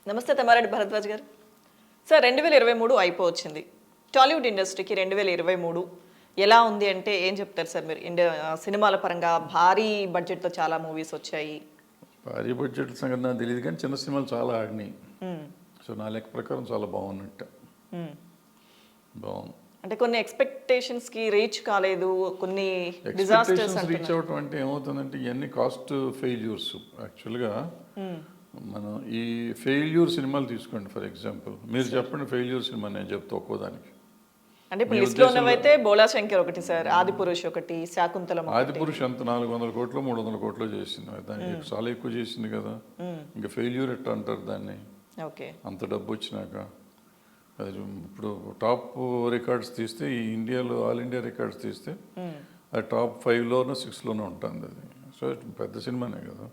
నమస్తే తమ్మారెడ్డి భరద్వాజ్ గారు. సార్ 2023 అయిపోవచ్చింది. టాలీవుడ్ ఇండస్ట్రీకి 2023 ఎలా ఉంది అంటే ఏం చెప్తారు సార్ మీరు? సినిమాల పరంగా భారీ బడ్జెట్తో చాలా మూవీస్ వచ్చాయి. భారీ బడ్జెట్ సంగతి నాకు తెలియదు కానీ చిన్న సినిమాలు చాలా ఆడినాయి. సో నా లెక్క ప్రకారం చాలా బాగున్నట్ట. బాగుంది అంటే కొన్ని ఎక్స్పెక్టేషన్స్కి రీచ్ కాలేదు, కొన్ని డిజాస్టర్స్ రీచ్ అవటం అంటే ఏమవుతుందంటే ఇవన్నీ కాస్ట్ ఫెయిల్యూర్స్. యాక్చువల్గా మనం ఈ ఫెయిల్యూర్ సినిమాలు తీసుకోండి. ఫర్ ఎగ్జాంపుల్ మీరు చెప్పండి ఫెయిల్యూర్ సినిమా, నేను చెప్తా ఒక్కోదానికి. అంటే ఇప్పుడు లిస్ట్లో ఉన్నవైతే బోలా శంకర్ ఒకటి సార్, ఆదిపురుష్ ఒకటి, శాకుంతలం. ఆదిపురుష్ ఎంత 400 కోట్లు 300 కోట్లు చేసింది, దానికి చాలా ఎక్కువ చేసింది కదా. ఇంకా ఫెయిల్యూర్ ఎట్లా అంటారు దాన్ని? ఓకే, అంత డబ్బు వచ్చినాక. అది ఇప్పుడు టాప్ రికార్డ్స్ తీస్తే ఈ ఇండియాలో ఆల్ ఇండియా రికార్డ్స్ తీస్తే అది టాప్ 5లోనో 6లోనో ఉంటుంది అది. సో పెద్ద సినిమానే కదా.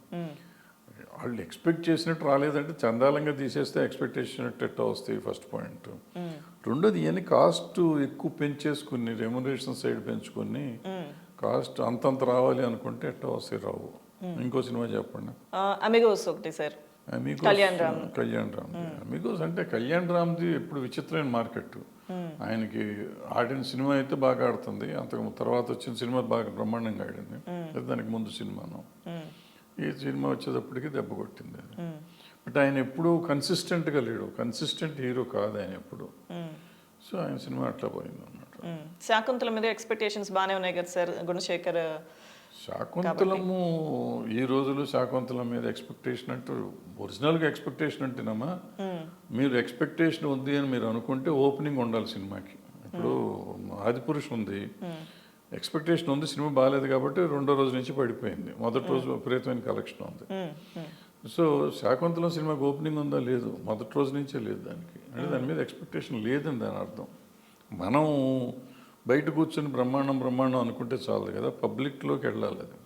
వాళ్ళు ఎక్స్పెక్ట్ చేసినట్టు రాలేదంటే చందాలంగా తీసేస్తే ఎక్స్పెక్టేషన్ ఎట్టా వస్తాయి, ఫస్ట్ పాయింట్. రెండోది ఇవన్నీ కాస్ట్ ఎక్కువ పెంచేసుకుని రెమ్యునరేషన్ సైడ్ పెంచుకొని కాస్ట్ అంతంత రావాలి అనుకుంటే ఎట్టా వస్తాయి, రావు. ఇంకో సినిమా చెప్పండి. అమిగోస్ ఒకటి సార్, కళ్యాణ్ రామ్. అమిగోస్ అంటే కళ్యాణ్ రామ్ది ఇప్పుడు విచిత్రమైన మార్కెట్. ఆయనకి ఆడిన సినిమా అయితే బాగా ఆడుతుంది, అంతకు తర్వాత వచ్చిన సినిమా బాగా బ్రహ్మాండంగా ఆడింది. దానికి ముందు సినిమాను ఈ సినిమా వచ్చేటప్పటికి దెబ్బ కొట్టింది. బట్ ఆయన ఎప్పుడు కన్సిస్టెంట్గా లేడు, కన్సిస్టెంట్ హీరో కాదు ఆయన ఎప్పుడు. సో ఆయన సినిమా అట్లా పోయింది అన్నమాట. శాకుంతల మీద ఎక్స్పెక్టేషన్స్ బాగానే ఉన్నాయి కదా సార్, గుణశేఖర్. శాకుంతలము ఈ రోజులు శాకుంతలం మీద ఎక్స్పెక్టేషన్ అంటే ఒరిజినల్గా ఎక్స్పెక్టేషన్ అంటేనమ్మా, మీరు ఎక్స్పెక్టేషన్ ఉంది అని మీరు అనుకుంటే ఓపెనింగ్ ఉండాలి సినిమాకి. ఇప్పుడు ఆదిపురుష్ ఉంది, ఎక్స్పెక్టేషన్ ఉంది, సినిమా బాగాలేదు కాబట్టి రెండో రోజు నుంచి పడిపోయింది, మొదటి రోజు విపరీతమైన కలెక్షన్ ఉంది. సో శాకుంతలం సినిమాకి ఓపెనింగ్ ఉందా? లేదు, మొదటి రోజు నుంచే లేదు దానికి. అంటే దాని మీద ఎక్స్పెక్టేషన్ లేదని దాని అర్థం. మనం బయట కూర్చొని బ్రహ్మాండం అనుకుంటే చాలు కదా, పబ్లిక్లోకి వెళ్ళాలి అది.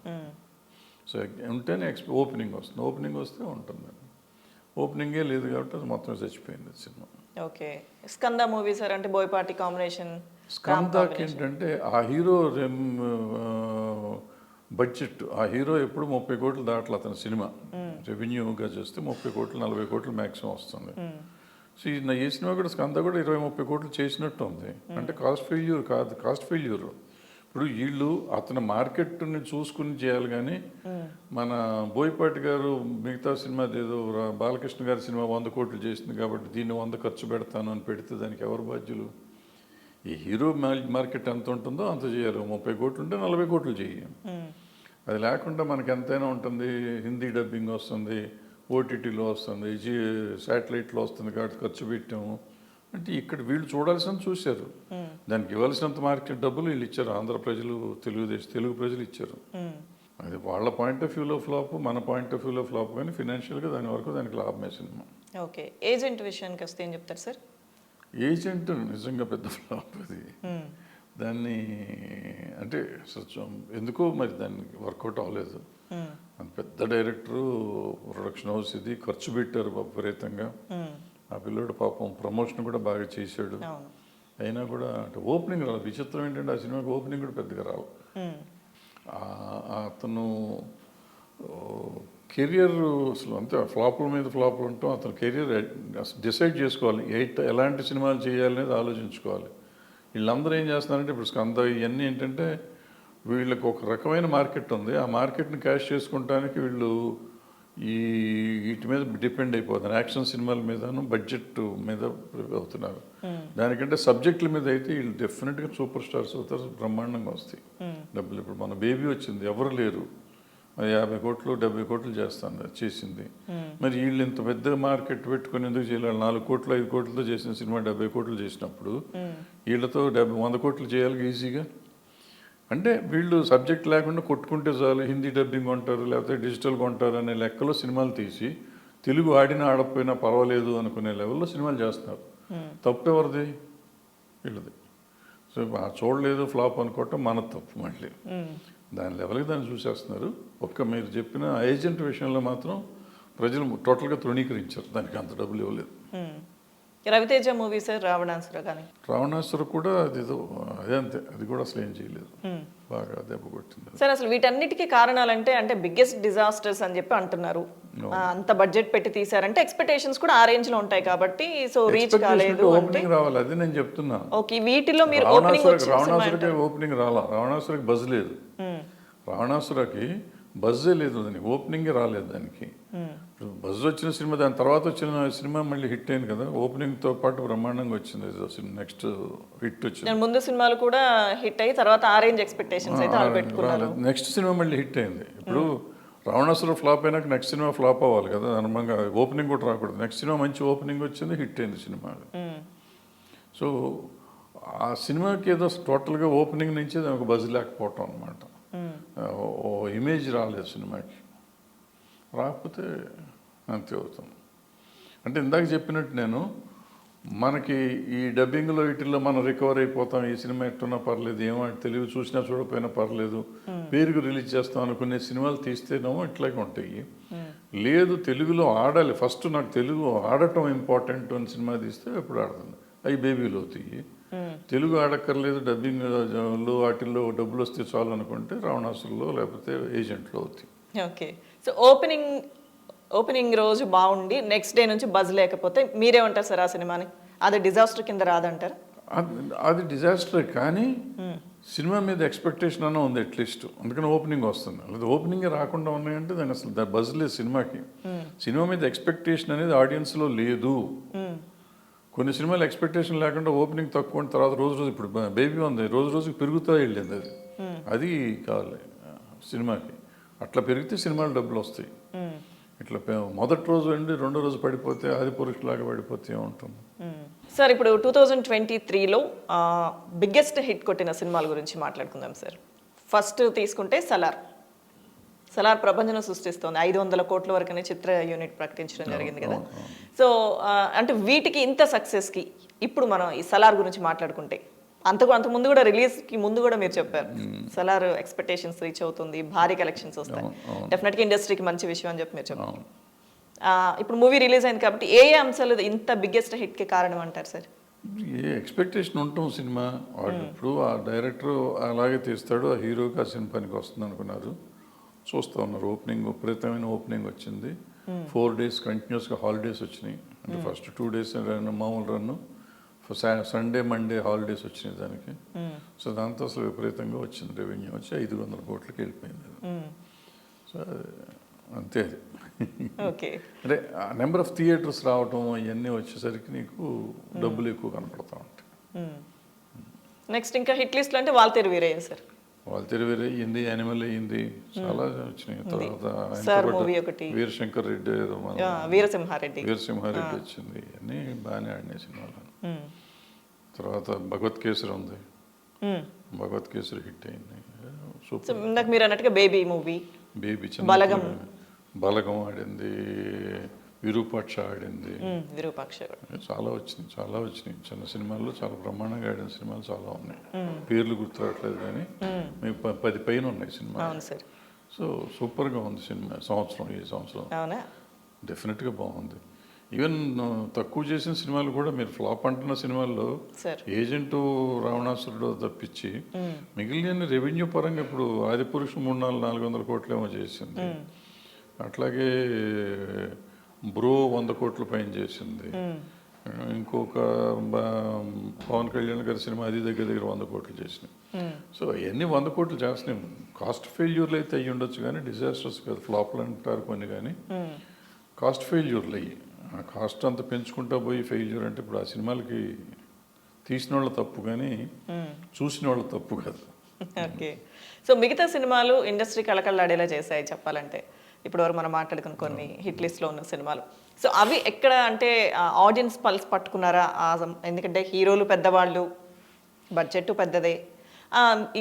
సో ఉంటేనే ఓపెనింగ్ వస్తుంది, ఓపెనింగ్ వస్తే ఉంటుంది. ఓపెనింగే లేదు కాబట్టి అది మొత్తం చచ్చిపోయింది cinema. Okay, Skanda movie sir, అంటే బోయపాటి కాంబినేషన్. స్కందాకి ఏంటంటే ఆ హీరో బడ్జెట్, ఆ హీరో ఎప్పుడు 30 కోట్లు దాటలు అతని సినిమా రెవెన్యూగా చూస్తే 30 కోట్లు 40 కోట్లు మ్యాక్సిమం వస్తుంది. సో ఈ సినిమా కూడా స్కంద కూడా 20-30 కోట్లు చేసినట్టు ఉంది. అంటే కాస్ట్ ఫెయిల్యూర్ కాదు, కాస్ట్ ఫెయిల్యూర్. ఇప్పుడు వీళ్ళు అతని మార్కెట్ని చూసుకుని చేయాలి కానీ మన బోయపాటి గారు మిగతా సినిమా ఏదో బాలకృష్ణ గారి సినిమా 100 కోట్లు చేసింది కాబట్టి దీన్ని 100 ఖర్చు పెడతాను అని పెడితే దానికి ఎవరు బాధ్యులు? ఈ హీరో మార్కెట్ ఎంత ఉంటుందో అంత చేయాలి. 30 కోట్లు ఉంటే 40 కోట్లు చేయాలి. అది లేకుండా మనకి ఎంతైనా ఉంటుంది. హిందీ డబ్బింగ్ వస్తుంది, ఓటీటీలో వస్తుంది, శాటిలైట్లో వస్తుంది కాబట్టి ఖర్చు పెట్టాము అంటే ఇక్కడ వీళ్ళు చూడాల్సిన చూశారు. దానికి ఇవ్వాల్సినంత మార్కెట్ డబ్బులు వీళ్ళు ఇచ్చారు. ఆంధ్ర ప్రజలు, తెలుగు ప్రజలు ఇచ్చారు. అది వాళ్ళ పాయింట్ ఆఫ్ వ్యూలో ఫ్లాప్, మన పాయింట్ ఆఫ్ వ్యూలో ఫ్లాప్, కానీ ఫినాన్షియల్గా దాని వరకు దానికి లాభమే సినిమా. ఓకే, ఏజెంట్ విషయానికి వస్తే ఏం చెప్తారు సార్? ఏజెంట్ నిజంగా పెద్ద ఫ్లాప్ అది. దాన్ని అంటే ఎందుకో మరి దానికి వర్కౌట్ అవ్వలేదు. పెద్ద డైరెక్టరు, ప్రొడక్షన్ హౌస్ ఇది, ఖర్చు పెట్టారు విపరీతంగా. ఆ పిల్లోడు పాపం ప్రమోషన్ కూడా బాగా చేశాడు, అయినా కూడా అంటే ఓపెనింగ్ రాదు. విచిత్రం ఏంటంటే ఆ సినిమాకి ఓపెనింగ్ కూడా పెద్దగా రావు. అతను కెరియర్ అసలు అంతే ఫ్లాపుల మీద ఫ్లాపులు ఉంటాం. అతను కెరియర్ డిసైడ్ చేసుకోవాలి, ఎలాంటి సినిమాలు చేయాలనేది ఆలోచించుకోవాలి. వీళ్ళందరూ ఏం చేస్తున్నారంటే ఇప్పుడు స్కంద ఇవన్నీ ఏంటంటే వీళ్ళకి ఒక రకమైన మార్కెట్ ఉంది, ఆ మార్కెట్ని క్యాష్ చేసుకుంటానికి వీళ్ళు వీటి మీద డిపెండ్ అయిపోతున్నారు. యాక్షన్ సినిమాల మీదను బడ్జెట్ మీద అవుతున్నారు. దానికంటే సబ్జెక్టుల మీద అయితే వీళ్ళు డెఫినెట్గా సూపర్ స్టార్స్ అవుతారు, బ్రహ్మాండంగా వస్తాయి డబ్బులు. ఇప్పుడు మన బేబీ వచ్చింది, ఎవరు లేరు, 50 కోట్లు 70 కోట్లు చేసింది. మరి వీళ్ళు ఇంత పెద్ద మార్కెట్ పెట్టుకుని ఎందుకు చేయాలి? 4 కోట్లు 5 కోట్లతో చేసిన సినిమా 70 కోట్లు చేసినప్పుడు వీళ్ళతో 100 కోట్లు చేయాలి ఈజీగా. అంటే వీళ్ళు సబ్జెక్ట్ లేకుండా కొట్టుకుంటే చాలు, హిందీ డబ్బింగ్ కొంటారు లేకపోతే డిజిటల్ కొంటారు అనే లెక్కలో సినిమాలు తీసి తెలుగు ఆడినా ఆడకపోయినా పర్వాలేదు అనుకునే లెవెల్లో సినిమాలు చేస్తున్నారు. తప్పు ఎవరిది? వీళ్ళది. సో చూడలేదు ఫ్లాప్ అనుకోవటం మన తప్పు. మళ్ళీ దాని లెవెల్కి దాన్ని చూసేస్తున్నారు. మీరు చెప్పిన ఏజెంట్ విషయంలో మాత్రం ప్రజలు టోటల్గా తృణీకరించారు, దానికి అంత డబ్బులు ఇవ్వలేదు. Ravi Teja movie sir, Ravanasura. కానీ రావణాసుర కూడా అదే అంతే, అది కూడా అసలు ఏం చేయలేదు, బాగా దెబ్బ కొట్టింది సార్. అసలు వీటన్నిటికీ కారణాలంటే అంటే బిగ్గెస్ట్ డిజాస్టర్స్ అని చెప్పి అంటున్నారు. అంత బడ్జెట్ పెట్టి తీసారంటే ఎక్స్పెక్టేషన్స్ కూడా ఆ రేంజ్ లో ఉంటాయి కాబట్టి సో రీచ్ కాలేదు అంటే ఓపెనింగ్ రావాలి, అది నేను చెప్తున్నా. ఓకే, వీటిలో మీరు రావణాసురకి ఓపెనింగ్ రాలా, రావణాసురకి బజ్ లేదు, రావణాసురకి బజ్జే లేదు, దానికి ఓపెనింగే రాలేదు దానికి. బజ్ వచ్చిన సినిమా, దాని తర్వాత వచ్చిన సినిమా మళ్ళీ హిట్ అయింది కదా, ఓపెనింగ్తో పాటు బ్రహ్మాండంగా వచ్చింది, నెక్స్ట్ హిట్ వచ్చింది. ముందు సినిమాలు కూడా హిట్ అయ్యి తర్వాత ఆ రేంజ్ ఎక్స్పెక్టేషన్స్ అయితే వాళ్ళు పెట్టుకున్నారు. నెక్స్ట్ సినిమా మళ్ళీ హిట్ అయింది. ఇప్పుడు రావణాసుర ఫ్లాప్ అయినాక నెక్స్ట్ సినిమా ఫ్లాప్ అవ్వాలి కదా, అనుమంగా ఓపెనింగ్ కూడా రాకూడదు. నెక్స్ట్ సినిమా మంచి ఓపెనింగ్ వచ్చింది, హిట్ అయింది సినిమా. సో ఆ సినిమాకి ఏదో టోటల్గా ఓపెనింగ్ నుంచి దానికి బజ్ లేకపోవటం అనమాట, ఓ ఇమేజ్ రాలేదు సినిమాకి, రాకపోతే అంతే అవుతుంది. అంటే ఇందాక చెప్పినట్టు నేను, మనకి ఈ డబ్బింగ్లో వీటిల్లో మనం రికవర్ అయిపోతాం, ఈ సినిమా ఎట్టున్నా పర్లేదు, ఏమో తెలుగు చూసినా చూడకపోయినా పర్లేదు, పేరుకు రిలీజ్ చేస్తాం అనుకునే సినిమాలు తీస్తేనేమో ఇట్లాగే ఉంటాయి. లేదు తెలుగులో ఆడాలి, ఫస్ట్ నాకు తెలుగు ఆడటం ఇంపార్టెంట్ అని సినిమా తీస్తే ఎప్పుడు ఆడుతుంది, అవి బేబీలో అవుతాయి. తెలుగు ఆడక్కర్లేదు, డబ్బింగ్లో వాటిల్లో డబ్బులు వస్తే చాలు అనుకుంటే రావణాసుల్లో లేకపోతే ఏజెంట్లో అవుతాయి. ఓకే, సో ఓపెనింగ్ రోజు బాగుండి నెక్స్ట్ డే నుంచి బజ్ లేకపోతే మీరేమంటారు సార్ ఆ సినిమాని? అది డిజాస్టర్ కింద రాదంటారు? అది డిజాస్టర్, కానీ సినిమా మీద ఎక్స్పెక్టేషన్ అన్న ఉంది అట్లీస్ట్, అందుకని ఓపెనింగ్ వస్తుంది. లేదా ఓపెనింగ్ రాకుండా ఉన్నాయంటే దాని అసలు బజ్ లేదు సినిమాకి. సినిమా మీద ఎక్స్పెక్టేషన్ అనేది ఆడియన్స్లో లేదు. కొన్ని సినిమాలు ఎక్స్పెక్టేషన్ లేకుండా ఓపెనింగ్ తక్కువ ఉన్న తర్వాత రోజు ఇప్పుడు బేబీ ఉంది, రోజు రోజుకి పెరుగుతూ వెళ్ళింది, అది కావాలి సినిమాకి. అట్లా పెరిగితే సినిమాలు డబ్బులు వస్తాయి. ఇట్లా మొదటి రోజు అండి రెండో రోజు పడిపోతే ఆది పురుషులాగా పడిపోతే ఉంటుంది. సార్ ఇప్పుడు 2023లో బిగ్గెస్ట్ హిట్ కొట్టిన సినిమాల గురించి మాట్లాడుకుందాం సార్. ఫస్ట్ తీసుకుంటే సలార్ ప్రభంజనం సృష్టిస్తోంది, 500 కోట్ల వరకనే చిత్ర యూనిట్ ప్రకటించడం జరిగింది కదా. సో అంటే వీటికి ఇంత సక్సెస్కి ఇప్పుడు మనం ఈ సలార్ గురించి మాట్లాడుకుంటే, అంత ముందు కూడా రిలీజ్కి ముందు కూడా మీరు చెప్పారు సలార్ ఎక్స్పెక్టేషన్స్ రీచ్ అవుతుంది, భారీ కలెక్షన్స్ వస్తాయి, డెఫినెట్గా ఇండస్ట్రీకి మంచి విషయం అని చెప్పి మీరు చెప్పారు. ఇప్పుడు మూవీ రిలీజ్ అయింది కాబట్టి ఏ అంశాలు ఇంత బిగ్గెస్ట్ హిట్కి కారణం అంటారు సార్? ఏ ఎక్స్పెక్టేషన్ ఉంటాం సినిమా వాళ్ళు. ఇప్పుడు ఆ డైరెక్టర్ అలాగే తీస్తాడు, ఆ హీరోకి ఆ సినిమా పనికి వస్తుంది అనుకున్నారు, చూస్తూ ఉన్నారు. ఓపెనింగ్ విపరీతమైన ఓపెనింగ్ వచ్చింది, 4 days కంటిన్యూస్గా హాలిడేస్ వచ్చినాయి. అంటే ఫస్ట్ 2 days మామూలు రన్ను, సండే మండే హాలిడేస్ వచ్చినాయి దానికి. సో దాంతో అసలు విపరీతంగా వచ్చింది, రెవెన్యూ వచ్చి 500 కోట్లకి వెళ్ళిపోయింది. సో అంతే అది. ఓకే, అంటే నెంబర్ ఆఫ్ థియేటర్స్ రావటం ఇవన్నీ వచ్చేసరికి నీకు డబ్బులు ఎక్కువ కనపడతా ఉంటాయి. నెక్స్ట్ ఇంకా హిట్ లిస్ట్లో అంటే వాల్తేరు వీరయ్య సార్, వాల్తేరు వీరయ్య అయ్యింది, యానిమల్ అయ్యింది, చాలా వచ్చినాయి. తర్వాత వీరశంకర్ రెడ్డి, వీరసింహారెడ్డి వచ్చింది, అన్నీ బాగానే ఆడినాయి సినిమాలు. తర్వాత భగవత్ కేసరి ఉంది, భగవత్ కేసరి హిట్ అయింది, సూపర్. ఇందాక మీరు అన్నట్టుగా బేబీ మూవీ, బేబీ, బలగం ఆడింది, విరూపాక్ష ఆడింది, చాలా వచ్చినాయి చిన్న సినిమాల్లో, చాలా బ్రహ్మాండంగా ఆడిన సినిమాలు చాలా ఉన్నాయి. పేర్లు గుర్తురావట్లేదు కానీ మీకు 10 పైన ఉన్నాయి సినిమాలు. సో సూపర్గా ఉంది సినిమా. ఈ సంవత్సరం డెఫినెట్గా బాగుంది. ఈవెన్ తక్కువ చేసిన సినిమాలు కూడా, మీరు ఫ్లాప్ అంటున్న సినిమాల్లో ఏజెంటు, రావణాసురుడు తప్పించి మిగిలిన రెవెన్యూ పరంగా ఇప్పుడు ఆదిపురుషు 300-400 కోట్లు ఏమో చేసింది. అట్లాగే బ్రో 100 కోట్ల పైన చేసింది. ఇంకొక పవన్ కళ్యాణ్ గారి సినిమా అది దగ్గర 100 కోట్లు చేసినాయి. సో అవన్నీ 100 కోట్లు చేస్తున్నాయి. కాస్ట్ ఫెయిల్యూర్లు అయితే అయ్యి ఉండొచ్చు కానీ డిజాస్టర్స్ కాదు. ఫ్లాప్లు అంటారు కొన్ని, కానీ కాస్ట్ ఫెయిల్యూర్లు అయ్యి, ఆ కాస్ట్ అంతా పెంచుకుంటా పోయి ఫెయిల్యూర్ అంటే ఇప్పుడు ఆ సినిమాలకి తీసిన వాళ్ళ తప్పు కానీ చూసిన వాళ్ళ తప్పు కాదు. ఓకే, సో మిగతా సినిమాలు ఇండస్ట్రీ కళకళలాడేలా చేశాయి చెప్పాలంటే, ఇప్పటివరకు మనం మాట్లాడుకున్న కొన్ని హిట్ లిస్ట్లో ఉన్న సినిమాలు. సో అవి ఎక్కడ అంటే ఆడియన్స్ పల్స్ పట్టుకున్నారా? ఎందుకంటే హీరోలు పెద్దవాళ్ళు, బడ్జెట్ పెద్దదే,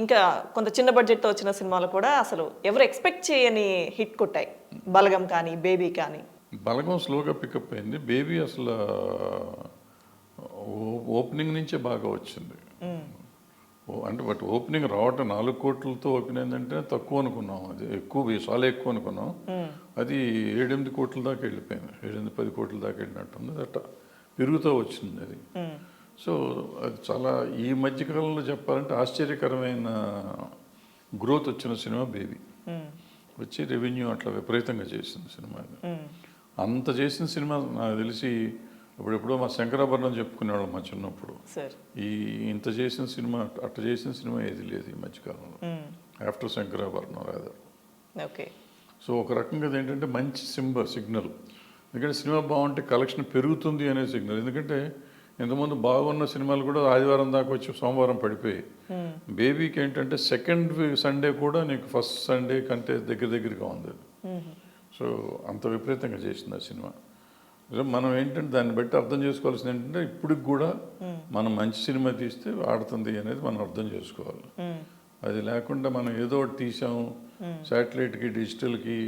ఇంకా కొంత చిన్న బడ్జెట్తో వచ్చిన సినిమాలు కూడా అసలు ఎవరు ఎక్స్పెక్ట్ చేయని హిట్ కొట్టాయి. బలగం కానీ, బేబీ కానీ. బలగం స్లోగా పికప్ అయింది, బేబీ అసలు ఓపెనింగ్ నుంచే బాగా వచ్చింది. అంటే బట్ ఓపెనింగ్ రావటం 4 కోట్లతో ఓపెన్ అయిందంటే తక్కువ అనుకున్నాం, అది చాలా ఎక్కువ అనుకున్నాం. అది 7-8 కోట్ల దాకా వెళ్ళిపోయింది, 7-10 కోట్ల దాకా వెళ్ళినట్టుంది, అట్లా పెరుగుతూ వచ్చింది అది. సో అది చాలా ఈ మధ్యకాలంలో చెప్పాలంటే ఆశ్చర్యకరమైన గ్రోత్ వచ్చిన సినిమా బేబీ. వచ్చి రెవెన్యూ అట్లా విపరీతంగా చేసింది సినిమా. అంత చేసిన సినిమా నాకు తెలిసి ఇప్పుడెప్పుడో మా శంకరాభరణం చెప్పుకునేవాళ్ళం మా చిన్నప్పుడు. సార్ ఇంత చేసిన సినిమా అట్లా చేసిన సినిమా ఏది లేదు ఈ మధ్యకాలంలో, ఆఫ్టర్ శంకరాభరణం రాదు. ఓకే. సో ఒక రకంగా ఏంటంటే మంచి సిగ్నల్, ఎందుకంటే సినిమా బాగుంటే కలెక్షన్ పెరుగుతుంది అనే సిగ్నల్. ఎందుకంటే ఇంతకుముందు బాగున్న సినిమాలు కూడా ఆదివారం దాకా వచ్చి సోమవారం పడిపోయాయి. బేబీకి ఏంటంటే సెకండ్ సండే కూడా నీకు ఫస్ట్ సండే కంటే దగ్గరగా ఉంది. సో అంత విపరీతంగా చేసింది ఆ సినిమా. మనం ఏంటంటే దాన్ని బట్టి అర్థం చేసుకోవాల్సింది ఏంటంటే ఇప్పటికి కూడా మనం మంచి సినిమా తీస్తే ఆడుతుంది అనేది మనం అర్థం చేసుకోవాలి. అది లేకుండా మనం ఏదో ఒకటి తీసాము శాటిలైట్కి డిజిటల్కి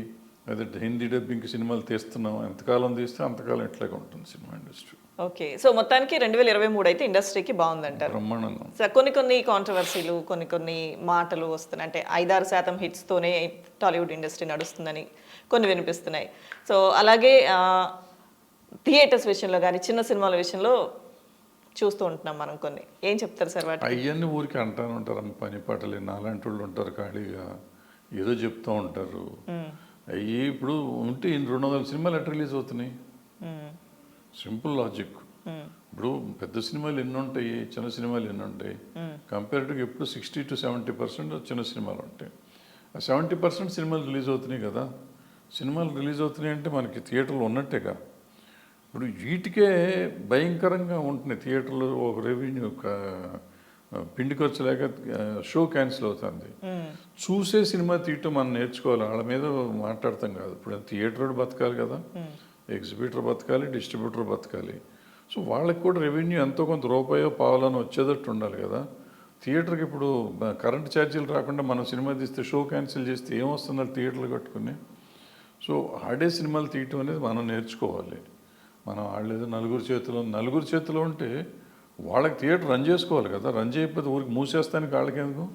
అదే హిందీ డబ్బింగ్కి సినిమాలు తీస్తున్నాం, ఎంతకాలం తీస్తే అంతకాలం ఎట్లాగే ఉంటుంది సినిమా ఇండస్ట్రీ. ఓకే. సో మొత్తానికి 2023 అయితే ఇండస్ట్రీకి బాగుందంటారు. బ్రహ్మాండంగా. సార్ కొన్ని కాంట్రవర్సీలు కొన్ని మాటలు వస్తున్నాయి, అంటే 5-6% హిట్స్తోనే టాలీవుడ్ ఇండస్ట్రీ నడుస్తుందని కొన్ని వినిపిస్తున్నాయి. సో అలాగే థియేటర్స్ విషయంలో కానీ చిన్న సినిమాల విషయంలో చూస్తూ ఉంటున్నాం మనం కొన్ని. ఏం చెప్తారు సార్ వాటి? అవన్నీ ఊరికి అంటాను ఉంటారు, పని పాటలు నాలాంటి వాళ్ళు ఉంటారు ఖాళీగా ఏదో చెప్తూ ఉంటారు. అవి ఇప్పుడు ఉంటే 200 సినిమాలు ఎట్లా రిలీజ్ అవుతున్నాయి? Simple logic. ఇప్పుడు పెద్ద సినిమాలు ఎన్ని ఉంటాయి, చిన్న సినిమాలు ఎన్ని ఉంటాయి? కంపేరిటివ్గా ఎప్పుడు 60 to 70% చిన్న సినిమాలు ఉంటాయి. ఆ 70% సినిమాలు రిలీజ్ అవుతున్నాయి కదా. సినిమాలు రిలీజ్ అవుతున్నాయి అంటే మనకి థియేటర్లు ఉన్నట్టేగా. ఇప్పుడు వీటికే భయంకరంగా ఉంటున్నాయి థియేటర్లో. ఒక రెవెన్యూ పిండి ఖర్చు లేక షో క్యాన్సిల్ అవుతుంది. చూసే సినిమా తీయటం మనం నేర్చుకోవాలి, వాళ్ళ మీద మాట్లాడతాం కాదు. ఇప్పుడు థియేటర్ బతకాలి కదా, ఎగ్జిబిటర్ బతకాలి, డిస్ట్రిబ్యూటర్ బతకాలి. సో వాళ్ళకి కూడా రెవెన్యూ ఎంతో కొంత రూపాయో పావాలని వచ్చేటట్టు ఉండాలి కదా. థియేటర్కి ఇప్పుడు కరెంట్ ఛార్జీలు రాకుండా మనం సినిమా తీస్తే షో క్యాన్సిల్ చేస్తే ఏమొస్తుంది థియేటర్లు కట్టుకుని. సో ఆడే సినిమాలు తీయటం అనేది మనం నేర్చుకోవాలి. మనం ఆడలేదు నలుగురు చేతిలో ఉంటే వాళ్ళకి థియేటర్ రన్ చేసుకోవాలి కదా. రన్ చేయకపోతే ఊరికి మూసేస్తానికి వాళ్ళకి ఎందుకు?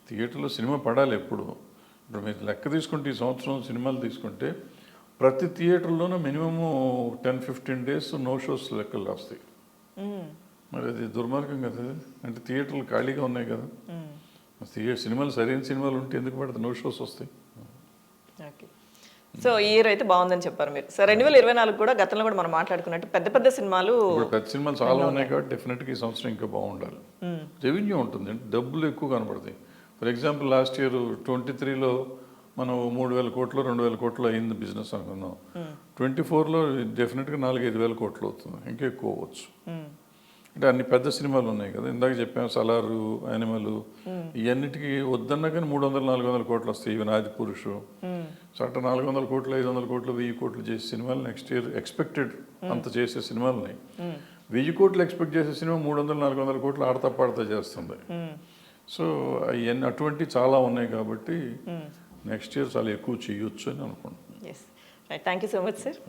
థియేటర్లో సినిమా పడాలి ఎప్పుడు. ఇప్పుడు మీరు లెక్క తీసుకుంటే ఈ సంవత్సరం సినిమాలు తీసుకుంటే ప్రతి థియేటర్లోనూ మినిమము 10-15 days నో షోస్ లెక్కలు వస్తాయి. మరి అది దుర్మార్గం కదా. అంటే థియేటర్లు ఖాళీగా ఉన్నాయి కదా. సినిమాలు సరైన సినిమాలు ఉంటే ఎందుకు పడితే నో షోస్ వస్తాయి. ఓకే. సో ఈ ఇయర్ అయితే బాగుందని చెప్పారు మీరు. సో 2024 కూడా గతంలో కూడా మనం మాట్లాడుకున్నట్టు పెద్ద సినిమాలు చాలా ఉన్నాయి కాబట్టి డెఫినెట్గా ఈ సంవత్సరం ఇంకా బాగుండాలి. రెవెన్యూ ఉంటుంది, డబ్బులు ఎక్కువ కనపడతాయి. ఫర్ ఎగ్జాంపుల్ లాస్ట్ ఇయర్ 23లో మనం 3,000 కోట్లు 2,000 కోట్లు అయింది బిజినెస్ అనుకున్నాం. 24లో డెఫినెట్గా 4-5 వేల కోట్లు అవుతుంది, ఇంకా ఎక్కువ అవ్వచ్చు. అంటే అన్ని పెద్ద సినిమాలు ఉన్నాయి కదా. ఇందాక చెప్పాము సలారు, యానిమల్, ఇవన్నిటికీ వద్దన్నా కానీ 300-400 కోట్లు వస్తాయి. ఈవెన్ ఆది పురుషు. సో అట్లా 400 కోట్లు 500 కోట్లు 1000 కోట్లు చేసే సినిమాలు నెక్స్ట్ ఇయర్ ఎక్స్పెక్టెడ్ అంత చేసే సినిమాలు ఉన్నాయి. 1000 కోట్లు ఎక్స్పెక్ట్ చేసే సినిమా 300-400 కోట్లు ఆడతా పాడతా చేస్తుంది. సో అవన్నీ అటువంటి చాలా ఉన్నాయి కాబట్టి నెక్స్ట్ ఇయర్ చాలా ఎక్కువ చేయొచ్చు అని అనుకుంటున్నాను. Thank you so much sir.